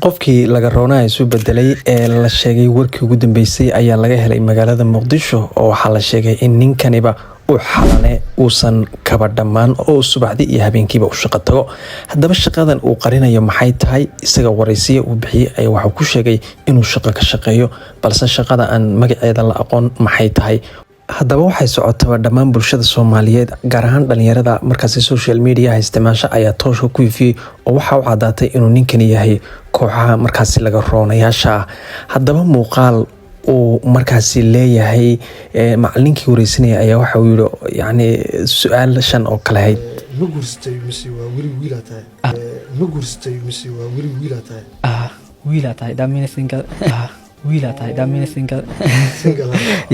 qofkii laga roonaa isu bedelay ee la sheegay warkii ugu dambeysay ayaa laga helay magaalada Muqdisho oo waxa la sheegay in ninkaniba uu xalane uusan kaba dhamaan oo subaxdii iyo habeenkiiba u shaqo tago. Haddaba shaqadan uu qarinayo maxay tahay? Isaga waraysiga uu bixiyay ayaa waxa ku sheegay inuu shaqo ka shaqeeyo balse shaqada aan magaceeda la aqoon maxay tahay. haddaba waxay socotaba dhammaan bulshada Soomaaliyeed gaar ahaan dhalinyarada markaas social media isticmaasha ayaa tooshka ku ifiyay oo waxa uu cadaatay inuu ninkani yahay kooxaha markaas laga roonayaasha. haddaba muuqaal uu markaas leeyahay macallinkii wareysanaya ayaa waxa uu yiri yani su'aal shan oo kale ahayd ma guurstay mise waa wili tahay daaminaysinka wiilatahay daaminaysinka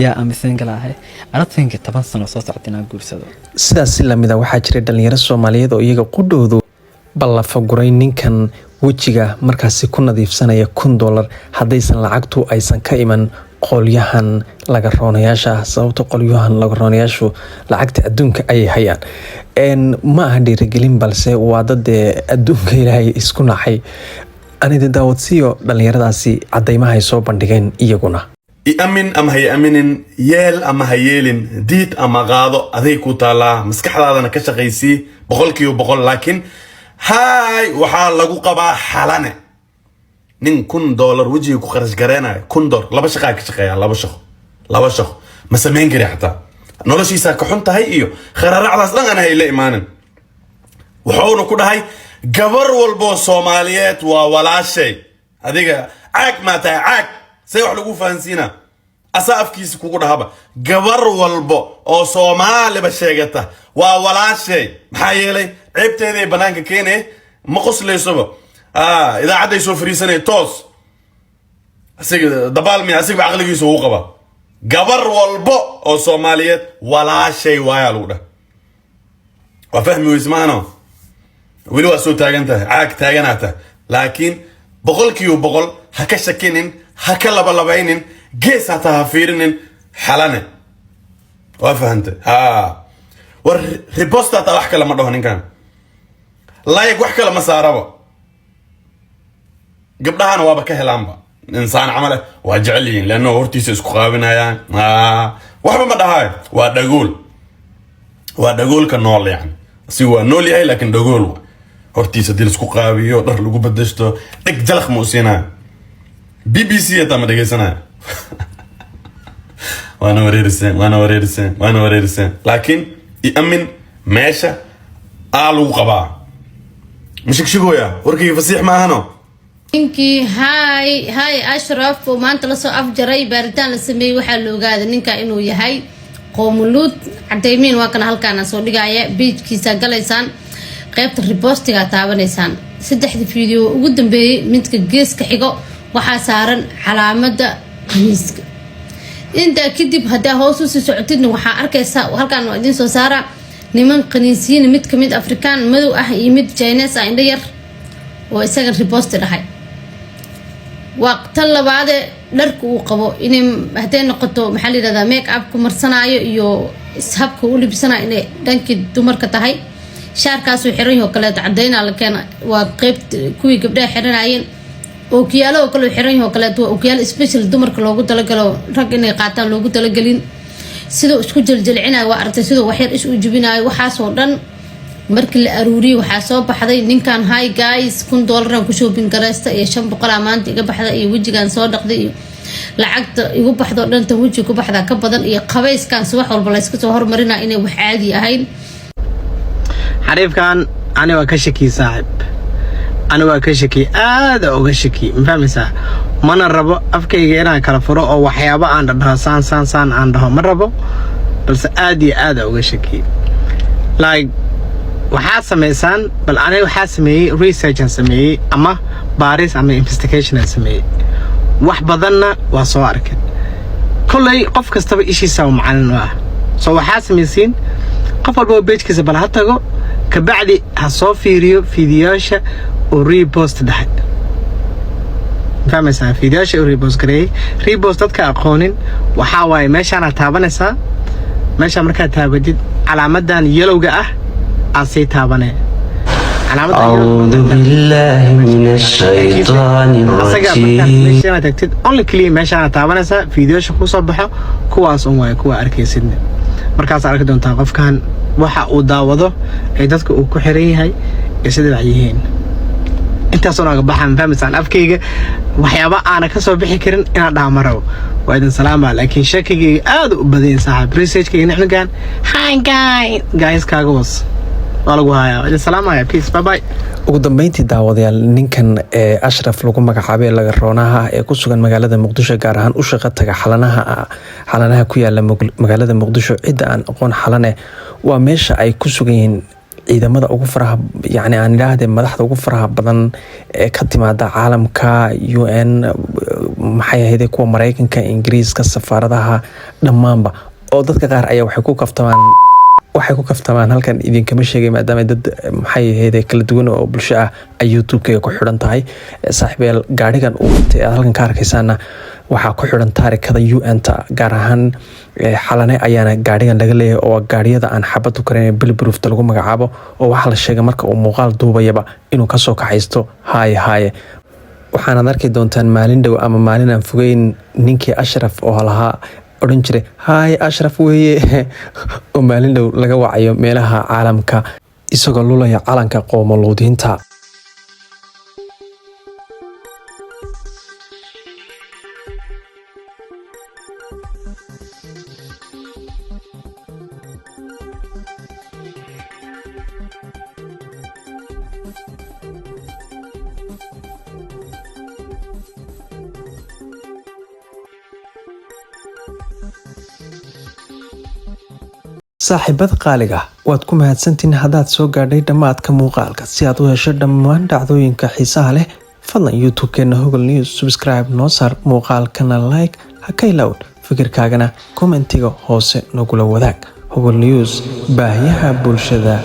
yaa ama single ahay aradtinka 10 sano soo socotay guursado. sidaas la mid ah waxaa jiray dhalinyaro Soomaaliyeed oo iyaga qudhoodu ballafa guray ninkan wajiga markaas ku nadiifsanaya $1 hadaysan lacagtu aysan ka iman qolyahan laga roonayaasha. sababta qolyahan laga roonayaashu lacagta adduunka ay hayaan ma aha dhiirigelin balse waa dad adduunka Ilaahay isku naxay. anida daawadsiyo dhalinyaradaasi cadeymaha ay soo bandhigeen iyaguna amin ama hay aminin yeel ama hayelin diid ama qaado aday ku taala maskaxdaadana ka shaqeysii 100% laakiin hay waxa lagu qabaa xalane nin $1 wajiga ku kharash gareenay $1 laba shaqo ka shaqeeya laba shaqo ma sameyn kari xataa noloshiisa ka xun tahay iyo khararacdaas dhan aan hayla imaanin. wuxuuna ku dhahay gabar walbo Soomaaliyeed waa walaashay adiga caag ma tahay caag say wax lagu fahansiina asaafkiisa kugu dhahaba gabar walbo oo Soomaaliba sheegata waa walaashay maxaa yeelay ceebteeday banaanka keenay ma qosleysoba idaacada soo fariisanay toos asiga dabaalmi asiga aqligiisa uu qaba gabar walbo oo Soomaaliyeed walaashay waa lagu dhahay waa fahmi weysmaano weli waa soo taagantahay caag taaganaata laakiin 100% ha ka shakinin ha ka labaynin gees ha taa fiirinin xalane waa fahantay war reposta ta wax kale ma dhaho ninkan like wax kale ma saaraba gabdhahan waaba ka helaanba insaan camal waa jeceliin laano hortiisa isku qaabinayaan waxba ma dhahay waa dhagoolka nool yani si waa nool yahay laakiin dhagool hortiisa dil isku qaabiyo dhar lagu badashto dhig jalaq muusina BBC ta ma dhageysana waana wareersan laakiin amin meesha aalu qaba mishigshigooya warkii fasiix ma ahano ninkii hay Ashraf oo maanta la soo afjaray baaritaan la sameeyay waxa la ogaaday ninka inuu yahay qoomuluud cadeymiin waa kan halkaan soo dhigaya page-kiisa galaysaan qaybta repostiga taabanaysaan 3 video ugu dambeeyay midka geeska xigo waxa saaran calaamada qaniiska inta kadib hadaa hoos u soo socotidna waxa arkaysaa halkaan oo idin soo saara niman qaniisiin mid kamid Afrikaan madow ah iyo mid Chinese ah indha yar oo isaga repost dhahay waqti labaad dharku uu qabo inay haday noqoto maxaa la yiraahdaa make up ku marsanaayo iyo ishabka u libsanaa inay dhankii dumarka tahay shaarkaas uu xiran yahay kala cadeyna la keena waa qayb kuwii gabdhaha xiranayeen oo kiyaalo kala xiran yahay kala oo kiyaalo special dumarka loogu talagalo rag inay qaataan loogu talagalin sidoo isku jiljilicinayo waa artay sidoo wax yar isu jibinayo waxa soo dhan markii la aruuriyo waxa soo baxday ninkan hi guys $1 aan ku shopping gareysta iyo 500 maanta iga baxday iyo wajigan soo dhaqday iyo lacagta igu baxdo dhanta wajiga ku baxda ka badan iyo qabayskan wax walba la iska soo hormarina inay wax caadi ahayn. xariifkan ani waa ka shaki saaxib ani waa ka shaki aad uga shaki ma fahmaysaa mana rabo afkayga inaan kala furo oo waxyaabo aan dhaho saan aan dhaho ma rabo balse aad iyo aad uga shaki like waxaa sameeysan bal aniga waxaa sameeyay research aan sameeyay ama baaris ama investigation aan sameeyay wax badanna waa soo arkay kulay qof kastaba ishiisa uu macallin ah soo waxaa sameeyeen qof walba page-kiisa bal ha tago ka bacdi ha soo fiiriyo fiidiyoosha oo repost dhahay fahmaysaa fiidiyoosha oo repost gareey repost dadka aqoonin waxa waaye meeshaan aad taabanaysaa meesha markaa taabadid calaamadan yelowga ah asay taabanay أعوذ بالله من الشيطان الرجيم meeshaan tagtid only clear meeshaan taabanaysa fiidiyoosha ku soo baxo kuwaas un way kuwa arkaysidna markaas arki doontaa qofkan waxa uu daawado ay dadka uu ku xiran yahay ee sida ay yihiin intaas oo naga baxan fahmaysan afkayga waxyaabo aan ka soo bixi karin inaan dhaamaro waa idin salaama laakiin shakigii aad u badan saaxiib researchkayga nixnigan hi guys kaaga was waa lagu hayaa idin salaamaya peace bye bye. ugu dambeyntii daawadayaal ninkan ashraf lagu magacaabay laga roonaha ee ku sugan magaalada muqdisho gaar ahaan u shaqo taga xalanaha ku yaala magaalada muqdisho cidda aan aqoon xalane waa meesha ay ku sugan yihiin ciidamada ugu faraha yani aan idhaahdee madaxda ugu faraha badan ee ka timaada caalamka UN maxay ahayd kuwa Mareykanka Ingiriiska safaaradaha dhammaanba oo dadka qaar ayaa waxay ku kaftamaan halkan idinkama sheegay maadaama dad maxay ahayd kala duwan oo bulsho ah ay YouTube-ka ku xidhan tahay saaxiibeel gaarigan uu watay halkan ka arkaysaana waxaa ku xidhan taarikada UN-ta gaar ahaan xalane ayaana gaarigan laga leeyahay oo gaariyada aan xabad u karin bilbrufta lagu magacaabo oo waxa la sheegay marka uu muuqaal duubayaba inuu ka soo kaxaysto haaye waxaanaad arki doontaan maalin dhow ama maalin aan fogeyn ninkii Ashraf oo lahaa odhan jiray haay Ashraf weeye oo maalin dhow laga wacayo meelaha caalamka isagoo lulaya calanka qoomoluudinta. saaxiibada qaaliga waad ku mahadsantiin haddaad soo gaadhay dhammaadka muuqaalka si aad u hesho dhammaan dhacdooyinka xiisaha leh fadlan youtube-keena Hogol News subscribe noo saar muuqaalkana like ha ka ilaawn fikirkaagana kommentiga hoose nagula wadaag Hogol News baahiyaha bulshada